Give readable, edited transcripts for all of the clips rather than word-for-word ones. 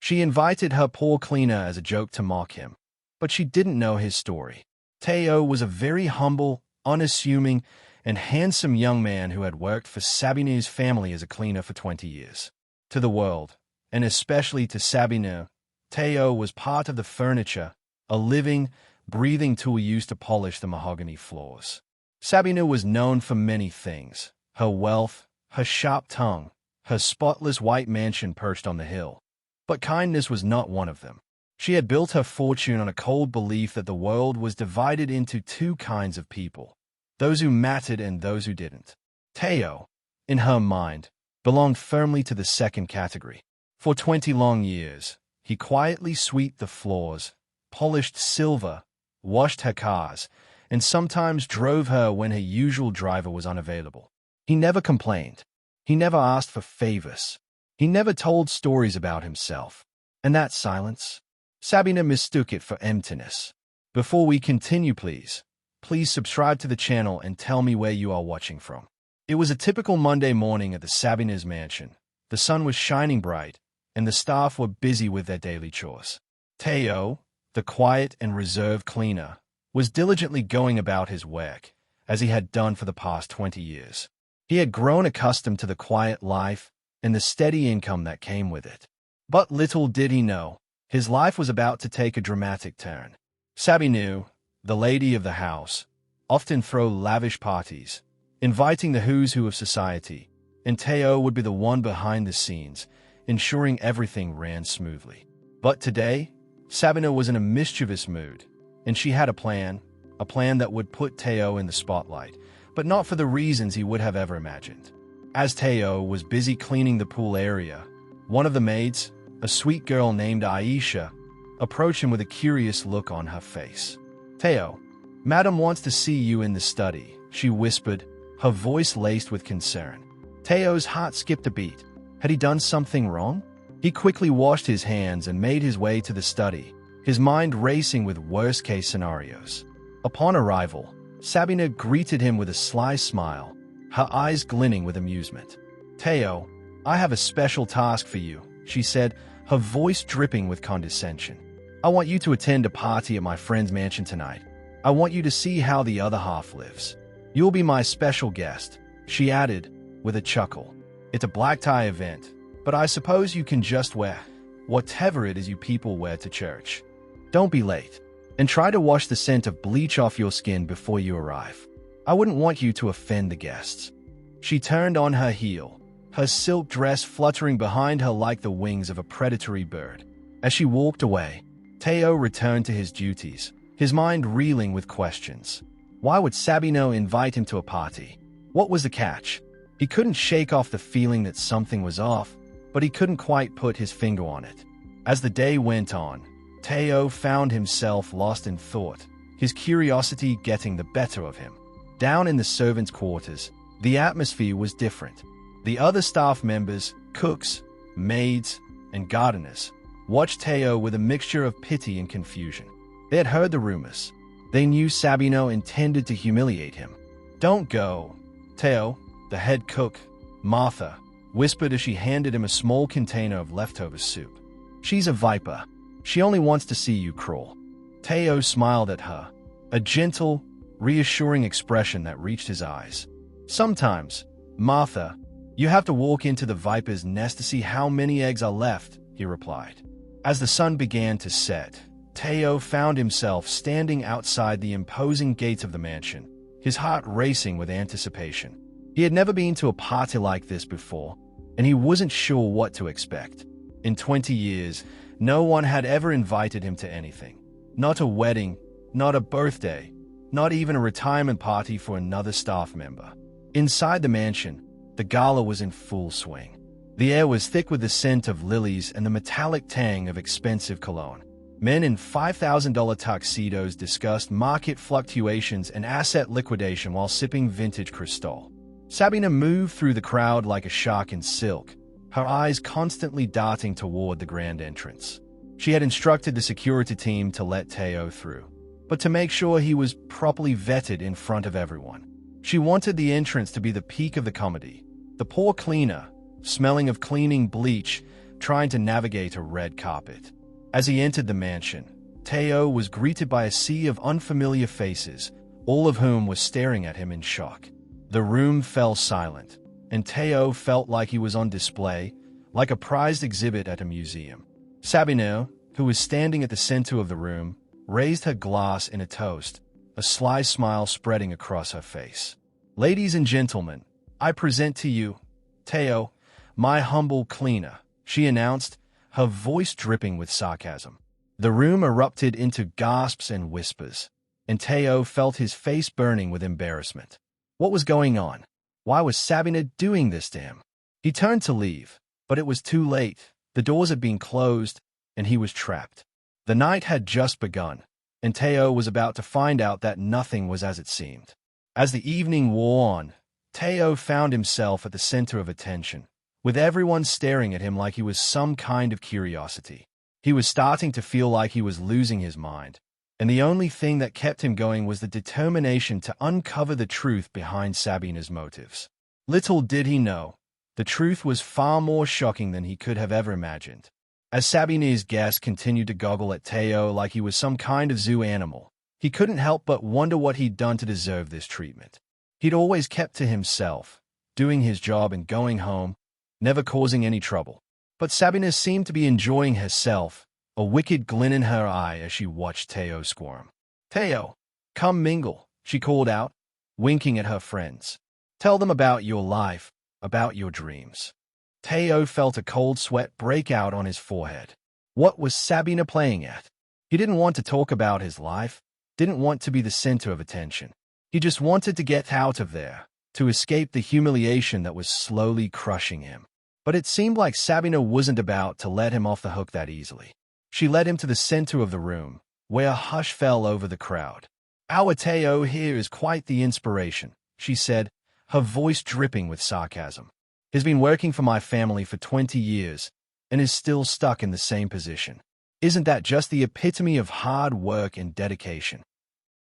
She invited her poor cleaner as a joke to mock him, but she didn't know his story. Teo was a very humble, unassuming, and handsome young man who had worked for Sabine's family as a cleaner for 20 years. To the world, and especially to Sabine, Teo was part of the furniture, a living, breathing tool used to polish the mahogany floors. Sabine was known for many things: her wealth, her sharp tongue, her spotless white mansion perched on the hill. But kindness was not one of them. She had built her fortune on a cold belief that the world was divided into two kinds of people: those who mattered and those who didn't. Teo, in her mind, belonged firmly to the second category. For 20 long years, he quietly swept the floors, polished silver, washed her cars, and sometimes drove her when her usual driver was unavailable. He never complained. He never asked for favors. He never told stories about himself. And that silence, Sabine mistook it for emptiness. Before we continue, please subscribe to the channel and tell me where you are watching from. It was a typical Monday morning at the Sabine's mansion. The sun was shining bright, and the staff were busy with their daily chores. Teo, the quiet and reserved cleaner, was diligently going about his work, as he had done for the past 20 years. He had grown accustomed to the quiet life and the steady income that came with it. But little did he know, his life was about to take a dramatic turn. Sabine, the lady of the house, often threw lavish parties, inviting the who's who of society, and Teo would be the one behind the scenes, ensuring everything ran smoothly. But today, Sabine was in a mischievous mood, and she had a plan that would put Teo in the spotlight, but not for the reasons he would have ever imagined. As Teo was busy cleaning the pool area, one of the maids, a sweet girl named Aisha, approached him with a curious look on her face. "Teo, Madam wants to see you in the study," she whispered, her voice laced with concern. Teo's heart skipped a beat. Had he done something wrong? He quickly washed his hands and made his way to the study, his mind racing with worst-case scenarios. Upon arrival, Sabine greeted him with a sly smile, her eyes glinting with amusement. "Teo, I have a special task for you," she said, her voice dripping with condescension. "I want you to attend a party at my friend's mansion tonight. I want you to see how the other half lives. You'll be my special guest," she added, with a chuckle. "It's a black tie event, but I suppose you can just wear whatever it is you people wear to church. Don't be late, and try to wash the scent of bleach off your skin before you arrive. I wouldn't want you to offend the guests." She turned on her heel, her silk dress fluttering behind her like the wings of a predatory bird. As she walked away, Teo returned to his duties, his mind reeling with questions. Why would Sabine invite him to a party? What was the catch? He couldn't shake off the feeling that something was off, but he couldn't quite put his finger on it. As the day went on, Teo found himself lost in thought, his curiosity getting the better of him. Down in the servants' quarters, the atmosphere was different. The other staff members, cooks, maids, and gardeners, watched Teo with a mixture of pity and confusion. They had heard the rumors. They knew Sabine intended to humiliate him. "Don't go, Teo," the head cook, Martha, whispered as she handed him a small container of leftover soup. "She's a viper. She only wants to see you crawl." Teo smiled at her, a gentle, reassuring expression that reached his eyes. "Sometimes, Martha, you have to walk into the viper's nest to see how many eggs are left," he replied. As the sun began to set, Teo found himself standing outside the imposing gates of the mansion, his heart racing with anticipation. He had never been to a party like this before, and he wasn't sure what to expect. In 20 years, no one had ever invited him to anything. Not a wedding, not a birthday, not even a retirement party for another staff member. Inside the mansion, the gala was in full swing. The air was thick with the scent of lilies and the metallic tang of expensive cologne. Men in $5,000 tuxedos discussed market fluctuations and asset liquidation while sipping vintage Cristal. Sabine moved through the crowd like a shark in silk, her eyes constantly darting toward the grand entrance. She had instructed the security team to let Teo through, but to make sure he was properly vetted in front of everyone. She wanted the entrance to be the peak of the comedy. The poor cleaner, smelling of cleaning bleach, trying to navigate a red carpet. As he entered the mansion, Teo was greeted by a sea of unfamiliar faces, all of whom were staring at him in shock. The room fell silent, and Teo felt like he was on display, like a prized exhibit at a museum. Sabine, who was standing at the center of the room, raised her glass in a toast, a sly smile spreading across her face. "Ladies and gentlemen, I present to you, Teo, my humble cleaner," she announced, her voice dripping with sarcasm. The room erupted into gasps and whispers, and Teo felt his face burning with embarrassment. What was going on? Why was Sabine doing this to him? He turned to leave, but it was too late. The doors had been closed, and he was trapped. The night had just begun, and Teo was about to find out that nothing was as it seemed. As the evening wore on, Teo found himself at the center of attention, with everyone staring at him like he was some kind of curiosity. He was starting to feel like he was losing his mind, and the only thing that kept him going was the determination to uncover the truth behind Sabine's motives. Little did he know, the truth was far more shocking than he could have ever imagined. As Sabine's guests continued to goggle at Teo like he was some kind of zoo animal, he couldn't help but wonder what he'd done to deserve this treatment. He'd always kept to himself, doing his job and going home, never causing any trouble. But Sabine seemed to be enjoying herself, a wicked glint in her eye as she watched Teo squirm. "Teo, come mingle," she called out, winking at her friends. "Tell them about your life, about your dreams." Teo felt a cold sweat break out on his forehead. What was Sabine playing at? He didn't want to talk about his life, didn't want to be the center of attention. He just wanted to get out of there, to escape the humiliation that was slowly crushing him. But it seemed like Sabine wasn't about to let him off the hook that easily. She led him to the center of the room, where a hush fell over the crowd. "Our Teo here is quite the inspiration," she said, her voice dripping with sarcasm. "He's been working for my family for 20 years and is still stuck in the same position. Isn't that just the epitome of hard work and dedication?"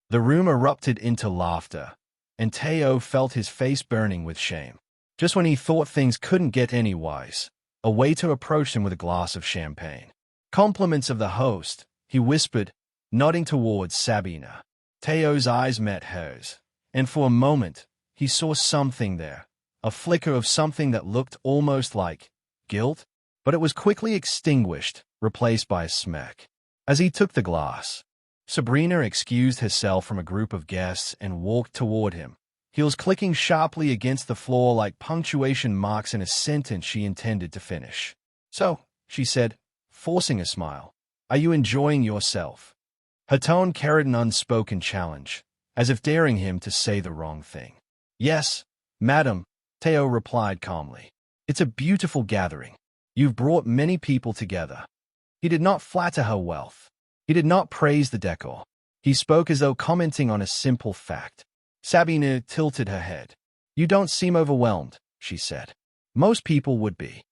The room erupted into laughter, and Teo felt his face burning with shame. Just when he thought things couldn't get any worse, a waiter approached him with a glass of champagne. "Compliments of the host," he whispered, nodding towards Sabine. Teo's eyes met hers, and for a moment, he saw something there, a flicker of something that looked almost like guilt, but it was quickly extinguished, replaced by a smirk. As he took the glass, Sabrina excused herself from a group of guests and walked toward him, heels clicking sharply against the floor like punctuation marks in a sentence she intended to finish. "So," she said, forcing a smile, "are you enjoying yourself?" Her tone carried an unspoken challenge, as if daring him to say the wrong thing. "Yes, madam," Teo replied calmly. "It's a beautiful gathering. You've brought many people together." He did not flatter her wealth. He did not praise the decor. He spoke as though commenting on a simple fact. Sabine tilted her head. "You don't seem overwhelmed," she said. "Most people would be."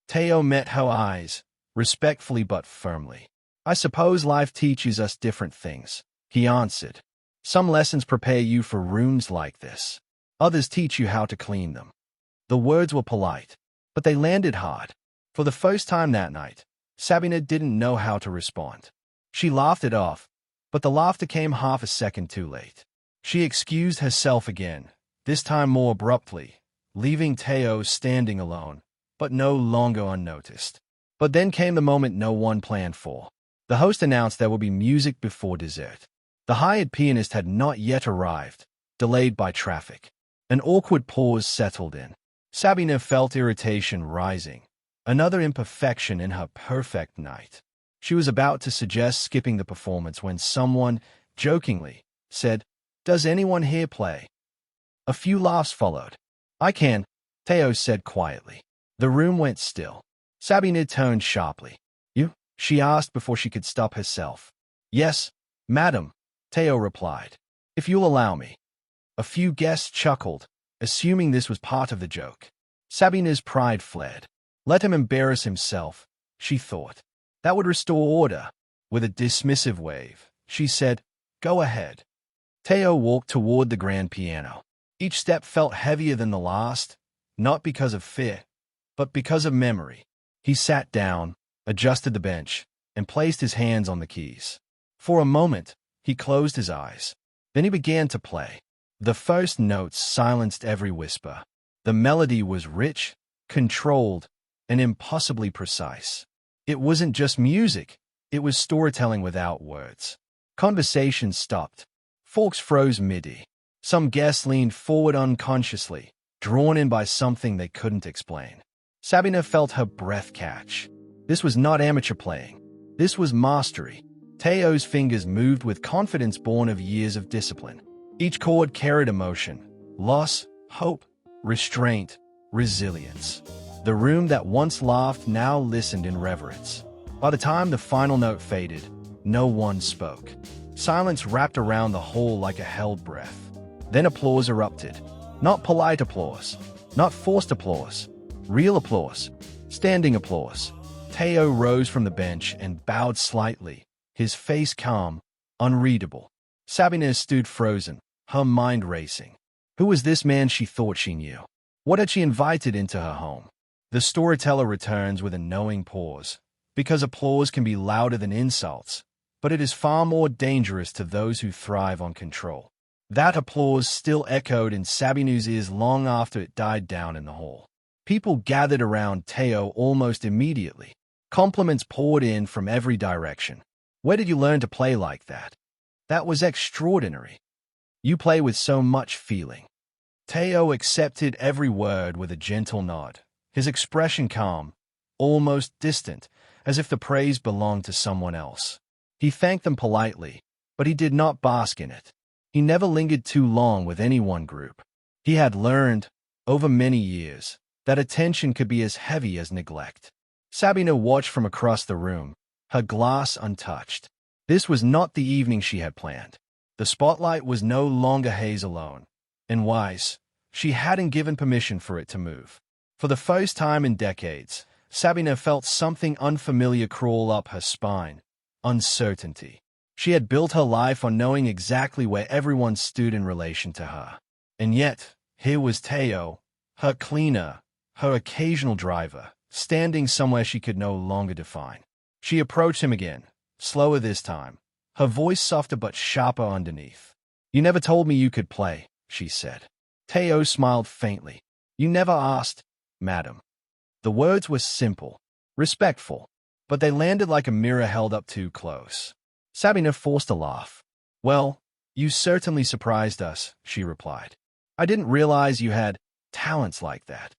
Teo met her eyes, respectfully but firmly. "I suppose life teaches us different things," he answered. "Some lessons prepare you for rooms like this. Others teach you how to clean them." The words were polite, but they landed hard. For the first time that night, Sabine didn't know how to respond. She laughed it off, but the laughter came half a second too late. She excused herself again, this time more abruptly, leaving Teo standing alone, but no longer unnoticed. But then came the moment no one planned for. The host announced there would be music before dessert. The hired pianist had not yet arrived, delayed by traffic. An awkward pause settled in. Sabine felt irritation rising, another imperfection in her perfect night. She was about to suggest skipping the performance when someone, jokingly, said, "Does anyone here play?" A few laughs followed. "I can," Teo said quietly. The room went still. Sabine turned sharply. "You?" she asked before she could stop herself. "Yes, madam," Teo replied. "If you'll allow me." A few guests chuckled, assuming this was part of the joke. Sabine's pride fled. Let him embarrass himself, she thought. That would restore order. With a dismissive wave, she said, "Go ahead." Teo walked toward the grand piano. Each step felt heavier than the last, not because of fear, but because of memory. He sat down, adjusted the bench, and placed his hands on the keys. For a moment, he closed his eyes. Then he began to play. The first notes silenced every whisper. The melody was rich, controlled, and impossibly precise. It wasn't just music, it was storytelling without words. Conversation stopped. Folks froze mid-y. Some guests leaned forward unconsciously, drawn in by something they couldn't explain. Sabina felt her breath catch. This was not amateur playing. This was mastery. Teo's fingers moved with confidence born of years of discipline. Each chord carried emotion, loss, hope, restraint, resilience. The room that once laughed now listened in reverence. By the time the final note faded, no one spoke. Silence wrapped around the hall like a held breath. Then applause erupted. Not polite applause, not forced applause, real applause, standing applause. Teo rose from the bench and bowed slightly, his face calm, unreadable. Sabina stood frozen, her mind racing. Who was this man she thought she knew? What had she invited into her home? The storyteller returns with a knowing pause, because applause can be louder than insults, but it is far more dangerous to those who thrive on control. That applause still echoed in Sabina's ears long after it died down in the hall. People gathered around Teo almost immediately. Compliments poured in from every direction. Where did you learn to play like that? That was extraordinary. You play with so much feeling. Teo accepted every word with a gentle nod, his expression calm, almost distant, as if the praise belonged to someone else. He thanked them politely, but he did not bask in it. He never lingered too long with any one group. He had learned, over many years, that attention could be as heavy as neglect. Sabina watched from across the room, her glass untouched. This was not the evening she had planned. The spotlight was no longer hers alone, and wise, she hadn't given permission for it to move. For the first time in decades, Sabina felt something unfamiliar crawl up her spine. Uncertainty. She had built her life on knowing exactly where everyone stood in relation to her. And yet, here was Teo, her cleaner, her occasional driver, standing somewhere she could no longer define. She approached him again, slower this time, her voice softer but sharper underneath. "You never told me you could play," she said. Teo smiled faintly. "You never asked, madam." The words were simple, respectful, but they landed like a mirror held up too close. Sabina forced a laugh. "Well, you certainly surprised us," she replied. "I didn't realize you had talents like that."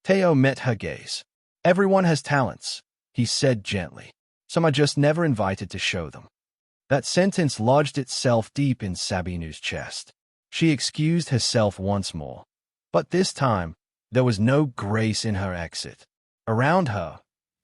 Teo met her gaze. "Everyone has talents," he said gently. "Some are just never invited to show them." That sentence lodged itself deep in Sabina's chest. She excused herself once more. But this time, there was no grace in her exit. Around her,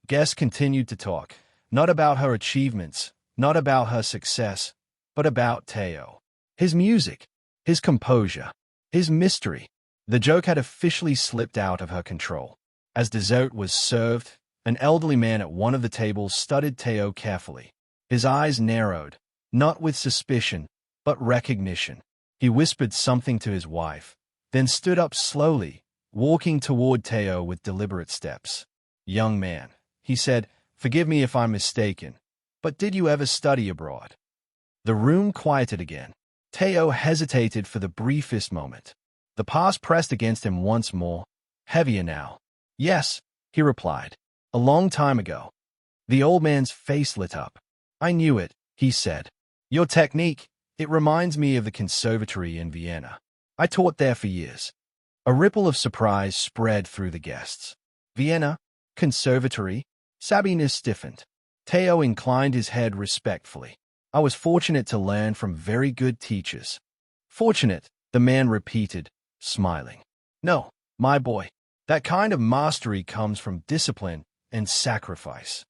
guests continued to talk, not about her achievements, not about her success, but about Teo. His music, his composure, his mystery. The joke had officially slipped out of her control. As dessert was served, an elderly man at one of the tables studied Teo carefully. His eyes narrowed, not with suspicion, but recognition. He whispered something to his wife, then stood up slowly, walking toward Teo with deliberate steps. "Young man," he said, "forgive me if I'm mistaken, but did you ever study abroad?" The room quieted again. Teo hesitated for the briefest moment. The past pressed against him once more, heavier now. "Yes," he replied, "a long time ago." The old man's face lit up. "I knew it," he said. "Your technique, it reminds me of the conservatory in Vienna. I taught there for years." A ripple of surprise spread through the guests. "Vienna? Conservatory?" Sabina stiffened. Teo inclined his head respectfully. "I was fortunate to learn from very good teachers." "Fortunate," the man repeated, smiling. "No, my boy. That kind of mastery comes from discipline and sacrifice."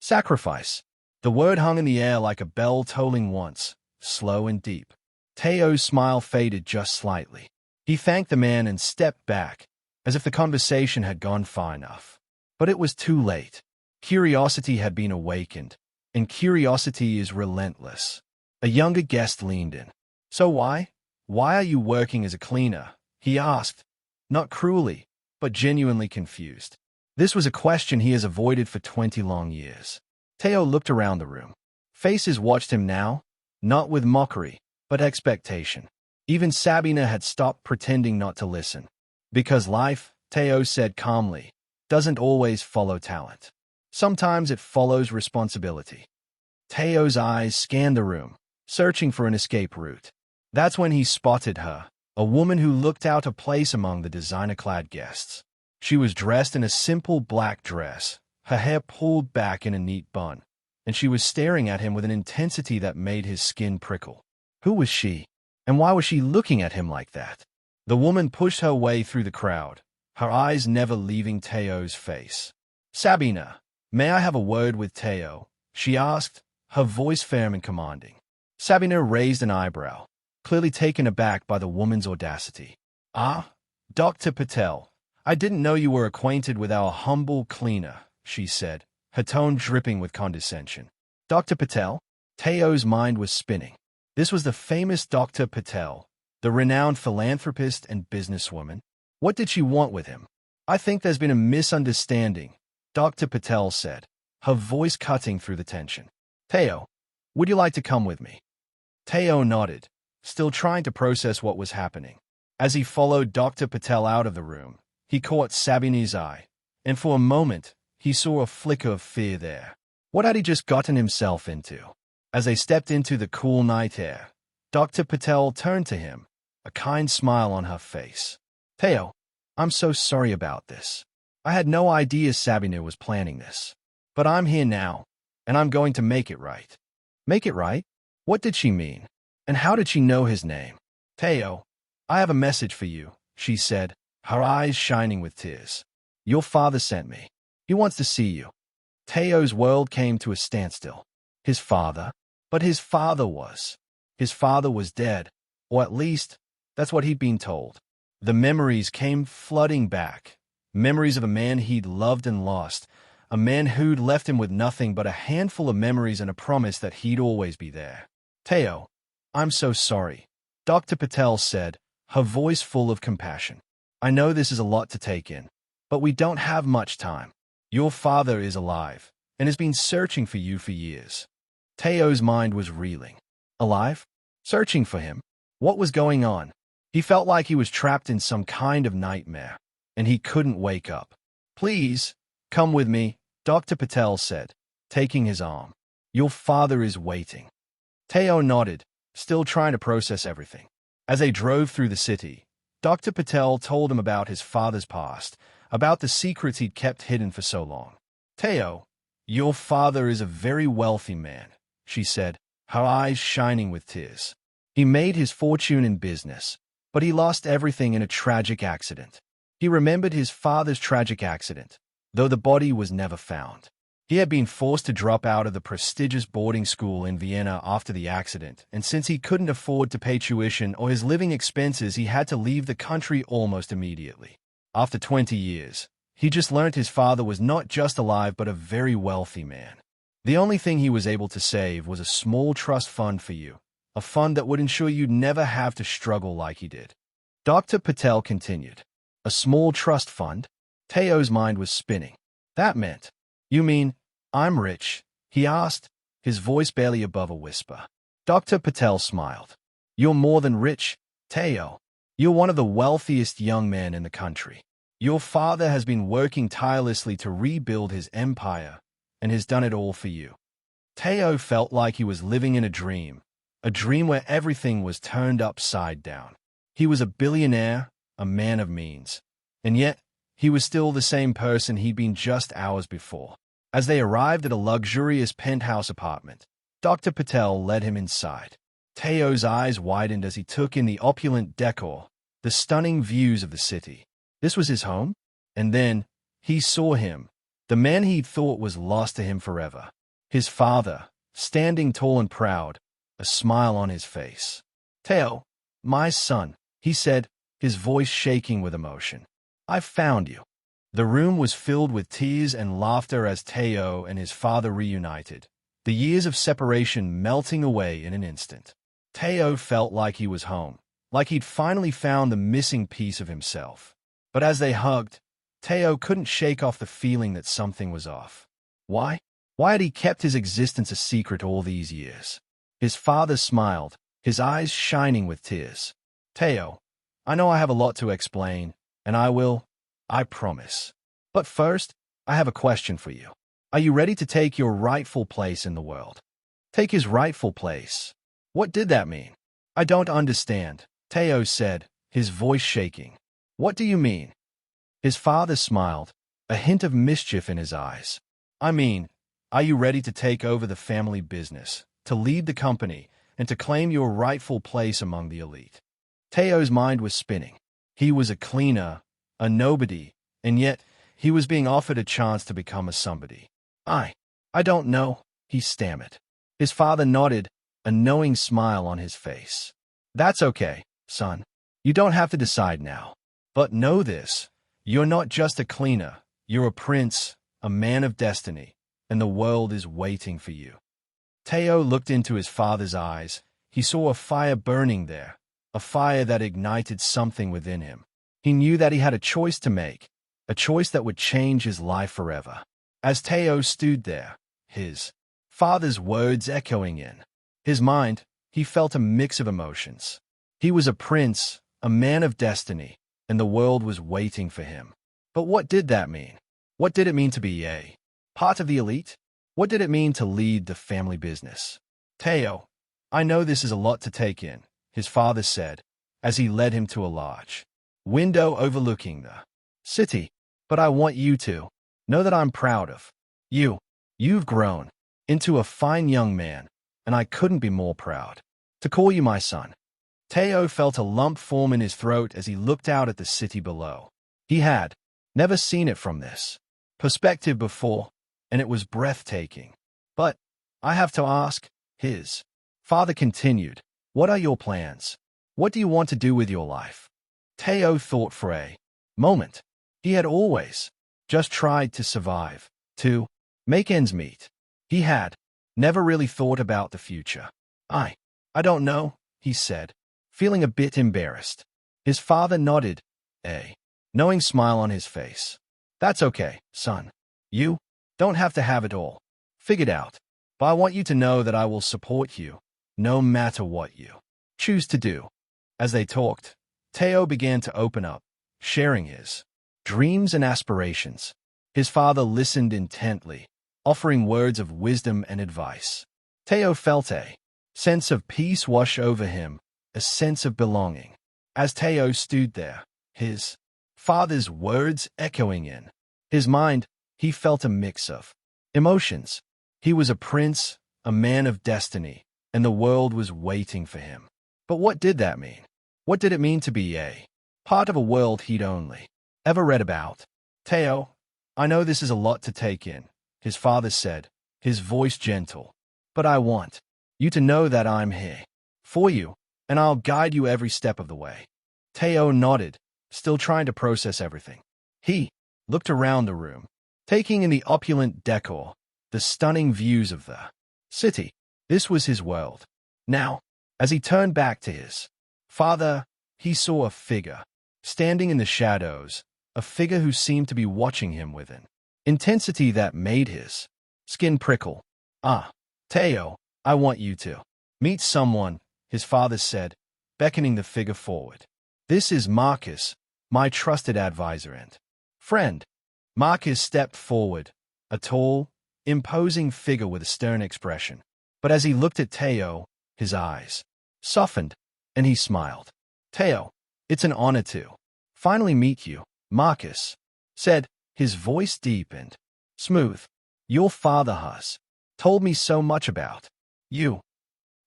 Sacrifice. The word hung in the air like a bell tolling once, slow and deep. Teo's smile faded just slightly. He thanked the man and stepped back, as if the conversation had gone far enough. But it was too late. Curiosity had been awakened, and curiosity is relentless. A younger guest leaned in. "So why are you working as a cleaner?" he asked, not cruelly, but genuinely confused. This was a question he has avoided for 20 long years. Teo looked around the room. Faces watched him now, not with mockery, but expectation. Even Sabina had stopped pretending not to listen. Because life, Teo said calmly, doesn't always follow talent. Sometimes it follows responsibility. Teo's eyes scanned the room, searching for an escape route. That's when he spotted her, a woman who looked out of place among the designer-clad guests. She was dressed in a simple black dress, her hair pulled back in a neat bun, and she was staring at him with an intensity that made his skin prickle. Who was she? And why was she looking at him like that? The woman pushed her way through the crowd, her eyes never leaving Teo's face. Sabina, may I have a word with Teo? She asked, her voice firm and commanding. Sabina raised an eyebrow, clearly taken aback by the woman's audacity. Ah, Dr. Patel, I didn't know you were acquainted with our humble cleaner, she said, her tone dripping with condescension. Dr. Patel? Teo's mind was spinning. This was the famous Dr. Patel, the renowned philanthropist and businesswoman. What did she want with him? I think there's been a misunderstanding, Dr. Patel said, her voice cutting through the tension. Teo, would you like to come with me? Teo nodded, still trying to process what was happening. As he followed Dr. Patel out of the room, he caught Sabini's eye, and for a moment, he saw a flicker of fear there. What had he just gotten himself into? As they stepped into the cool night air, Dr. Patel turned to him, a kind smile on her face. Teo, I'm so sorry about this. I had no idea Sabina was planning this. But I'm here now, and I'm going to make it right. Make it right? What did she mean? And how did she know his name? Teo, I have a message for you, she said, her eyes shining with tears. Your father sent me. He wants to see you. Teo's world came to a standstill. His father? But his father was. His father was dead, or at least, that's what he'd been told. The memories came flooding back. Memories of a man he'd loved and lost, a man who'd left him with nothing but a handful of memories and a promise that he'd always be there. Teo, I'm so sorry, Dr. Patel said, her voice full of compassion. I know this is a lot to take in, but we don't have much time. Your father is alive, and has been searching for you for years. Teo's mind was reeling. Alive? Searching for him? What was going on? He felt like he was trapped in some kind of nightmare, and he couldn't wake up. Please, come with me, Dr. Patel said, taking his arm. Your father is waiting. Teo nodded, still trying to process everything. As they drove through the city, Dr. Patel told him about his father's past, about the secrets he'd kept hidden for so long. Teo, your father is a very wealthy man, she said, her eyes shining with tears. He made his fortune in business, but he lost everything in a tragic accident. He remembered his father's tragic accident, though the body was never found. He had been forced to drop out of the prestigious boarding school in Vienna after the accident, and since he couldn't afford to pay tuition or his living expenses, he had to leave the country almost immediately. After 20 years, he just learnt his father was not just alive but a very wealthy man. The only thing he was able to save was a small trust fund for you, a fund that would ensure you'd never have to struggle like he did. Dr. Patel continued. A small trust fund? Teo's mind was spinning. That meant, you mean, I'm rich? He asked, his voice barely above a whisper. Dr. Patel smiled. You're more than rich, Teo. You're one of the wealthiest young men in the country. Your father has been working tirelessly to rebuild his empire, and has done it all for you. Teo felt like he was living in a dream where everything was turned upside down. He was a billionaire, a man of means, and yet he was still the same person he'd been just hours before. As they arrived at a luxurious penthouse apartment, Dr. Patel led him inside. Teo's eyes widened as he took in the opulent decor, the stunning views of the city. This was his home? And then, he saw him, the man he'd thought was lost to him forever. His father, standing tall and proud, a smile on his face. Teo, my son, he said, his voice shaking with emotion. I found you. The room was filled with tears and laughter as Teo and his father reunited, the years of separation melting away in an instant. Teo felt like he was home, like he'd finally found the missing piece of himself. But as they hugged, Teo couldn't shake off the feeling that something was off. Why? Why had he kept his existence a secret all these years? His father smiled, his eyes shining with tears. Teo, I know I have a lot to explain, and I promise. But first, I have a question for you. Are you ready to take your rightful place in the world? Take his rightful place. What did that mean? I don't understand, Teo said, his voice shaking. What do you mean? His father smiled, a hint of mischief in his eyes. I mean, are you ready to take over the family business, to lead the company, and to claim your rightful place among the elite? Teo's mind was spinning. He was a cleaner, a nobody, and yet he was being offered a chance to become a somebody. I don't know, he stammered. His father nodded, a knowing smile on his face. That's okay, son. You don't have to decide now. But know this, you're not just a cleaner, you're a prince, a man of destiny, and the world is waiting for you. Teo looked into his father's eyes. He saw a fire burning there, a fire that ignited something within him. He knew that he had a choice to make, a choice that would change his life forever. As Teo stood there, his father's words echoing in his mind, he felt a mix of emotions. He was a prince, a man of destiny, and the world was waiting for him. But what did that mean? What did it mean to be a part of the elite? What did it mean to lead the family business? Teo, I know this is a lot to take in, his father said, as he led him to a large window overlooking the city. But I want you to know that I'm proud of you. You've grown into a fine young man, and I couldn't be more proud to call you my son. Teo felt a lump form in his throat as he looked out at the city below. He had never seen it from this perspective before, and it was breathtaking. But I have to ask, his father continued, what are your plans? What do you want to do with your life? Teo thought for a moment. He had always just tried to survive, to make ends meet. He had never really thought about the future. I don't know, he said, feeling a bit embarrassed. His father nodded, a knowing smile on his face. That's okay, son. You don't have to have it all figured out. But I want you to know that I will support you, no matter what you choose to do. As they talked, Teo began to open up, sharing his dreams and aspirations. His father listened intently, offering words of wisdom and advice. Teo felt a sense of peace wash over him, a sense of belonging. As Teo stood there, his father's words echoing in his mind, he felt a mix of emotions. He was a prince, a man of destiny, and the world was waiting for him. But what did that mean? What did it mean to be a part of a world he'd only ever read about? Teo, I know this is a lot to take in, his father said, his voice gentle. But I want you to know that I'm here for you, and I'll guide you every step of the way. Teo nodded, still trying to process everything. He looked around the room, taking in the opulent decor, the stunning views of the city. This was his world. Now, as he turned back to his father, he saw a figure, standing in the shadows, a figure who seemed to be watching him with an intensity that made his skin prickle. Teo, I want you to meet someone, his father said, beckoning the figure forward. This is Marcus, my trusted advisor and friend. Marcus stepped forward, a tall, imposing figure with a stern expression. But as he looked at Teo, his eyes softened, and he smiled. Teo, it's an honor to finally meet you, Marcus said, his voice deep and smooth. Your father has told me so much about you.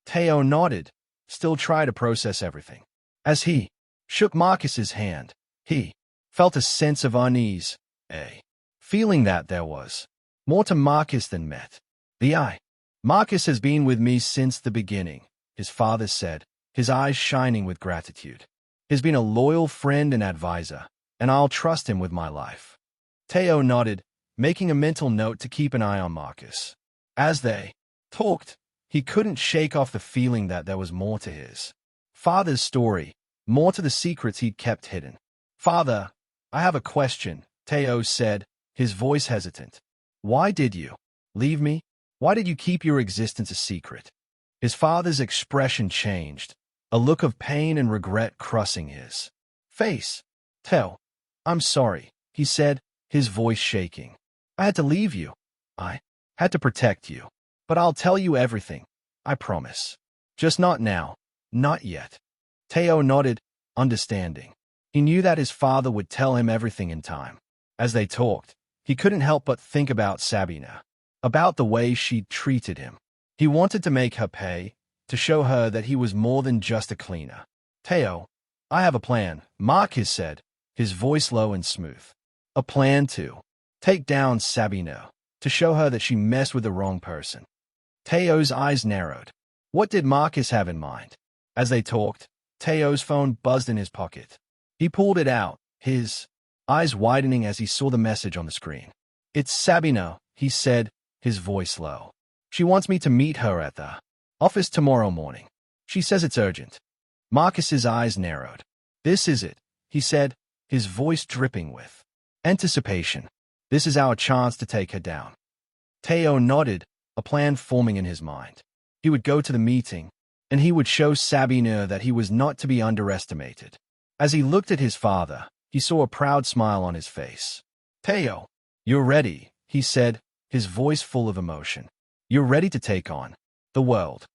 Teo nodded, still trying to process everything. As he shook Marcus's hand, he felt a sense of unease, a feeling that there was more to Marcus than met the eye. Marcus has been with me since the beginning, his father said, his eyes shining with gratitude. He's been a loyal friend and advisor, and I'll trust him with my life. Teo nodded, making a mental note to keep an eye on Marcus. As they talked, he couldn't shake off the feeling that there was more to his father's story, more to the secrets he'd kept hidden. Father, I have a question, Teo said, his voice hesitant. Why did you leave me? Why did you keep your existence a secret? His father's expression changed, a look of pain and regret crossing his face. Teo, I'm sorry, he said, his voice shaking. I had to leave you. I had to protect you. But I'll tell you everything. I promise. Just not now. Not yet. Teo nodded, understanding. He knew that his father would tell him everything in time. As they talked, he couldn't help but think about Sabina, about the way she'd treated him. He wanted to make her pay, to show her that he was more than just a cleaner. Teo, I have a plan, Marcus said, his voice low and smooth. A plan to take down Sabina, to show her that she messed with the wrong person. Teo's eyes narrowed. What did Marcus have in mind? As they talked, Teo's phone buzzed in his pocket. He pulled it out, his eyes widening as he saw the message on the screen. It's Sabina, he said, his voice low. She wants me to meet her at the office tomorrow morning. She says it's urgent. Marcus's eyes narrowed. This is it, he said, his voice dripping with anticipation. This is our chance to take her down. Teo nodded, a plan forming in his mind. He would go to the meeting, and he would show Sabina that he was not to be underestimated. As he looked at his father, he saw a proud smile on his face. Teo, you're ready, he said, his voice full of emotion. You're ready to take on the world.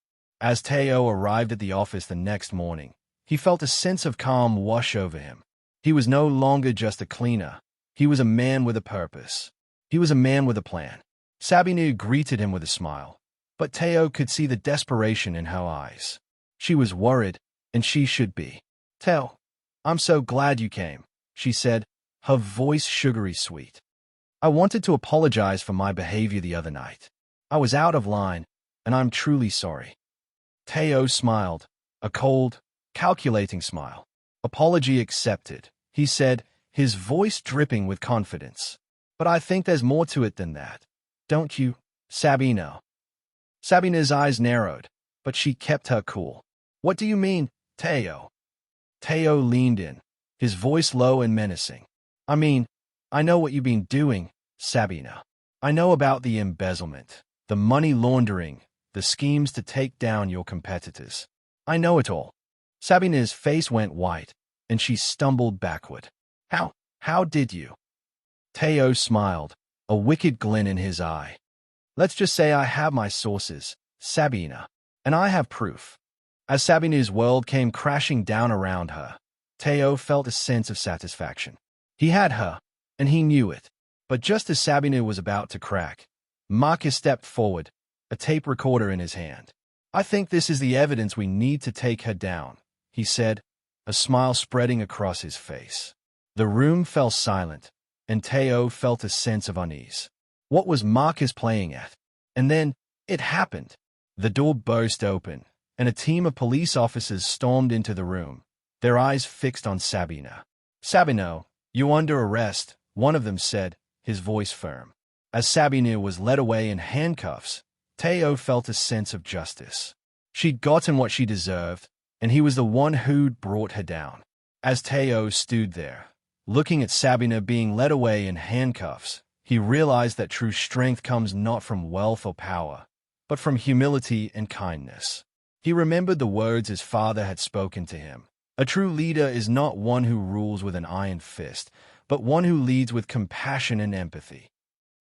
As Teo arrived at the office the next morning, he felt a sense of calm wash over him. He was no longer just a cleaner. He was a man with a purpose. He was a man with a plan. Sabina greeted him with a smile, but Teo could see the desperation in her eyes. She was worried, and she should be. Teo, I'm so glad you came, she said, her voice sugary sweet. I wanted to apologize for my behavior the other night. I was out of line, and I'm truly sorry. Teo smiled, a cold, calculating smile. Apology accepted, he said, his voice dripping with confidence. But I think there's more to it than that. Don't you, Sabina? Sabina's eyes narrowed, but she kept her cool. What do you mean, Teo? Teo leaned in, his voice low and menacing. I mean, I know what you've been doing, Sabina. I know about the embezzlement, the money laundering, the schemes to take down your competitors. I know it all. Sabina's face went white, and she stumbled backward. How did you? Teo smiled, a wicked glint in his eye. Let's just say I have my sources, Sabina, and I have proof. As Sabina's world came crashing down around her, Teo felt a sense of satisfaction. He had her, and he knew it. But just as Sabina was about to crack, Marcus stepped forward, a tape recorder in his hand. I think this is the evidence we need to take her down, he said, a smile spreading across his face. The room fell silent, and Teo felt a sense of unease. What was Marcus playing at? And then, it happened. The door burst open, and a team of police officers stormed into the room, their eyes fixed on Sabina. Sabina, you're under arrest, one of them said, his voice firm. As Sabina was led away in handcuffs, Teo felt a sense of justice. She'd gotten what she deserved, and he was the one who'd brought her down. As Teo stood there, looking at Sabina being led away in handcuffs, he realized that true strength comes not from wealth or power, but from humility and kindness. He remembered the words his father had spoken to him. A true leader is not one who rules with an iron fist, but one who leads with compassion and empathy.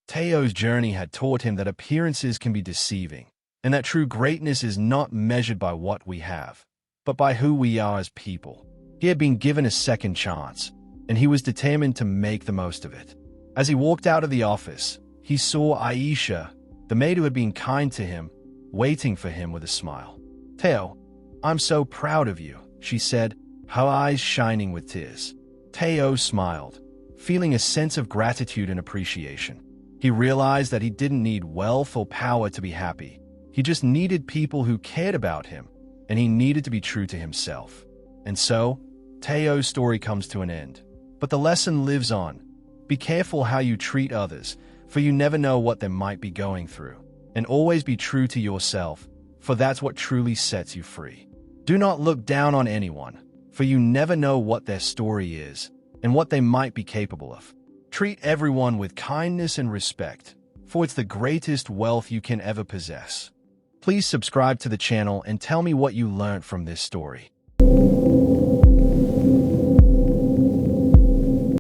Teo's journey had taught him that appearances can be deceiving, and that true greatness is not measured by what we have, but by who we are as people. He had been given a second chance, and he was determined to make the most of it. As he walked out of the office, he saw Aisha, the maid who had been kind to him, waiting for him with a smile. Teo, I'm so proud of you, she said, her eyes shining with tears. Teo smiled, feeling a sense of gratitude and appreciation. He realized that he didn't need wealth or power to be happy. He just needed people who cared about him, and he needed to be true to himself. And so, Teo's story comes to an end. But the lesson lives on. Be careful how you treat others, for you never know what they might be going through. And always be true to yourself, for that's what truly sets you free. Do not look down on anyone, for you never know what their story is and what they might be capable of. Treat everyone with kindness and respect, for it's the greatest wealth you can ever possess. Please subscribe to the channel and tell me what you learned from this story.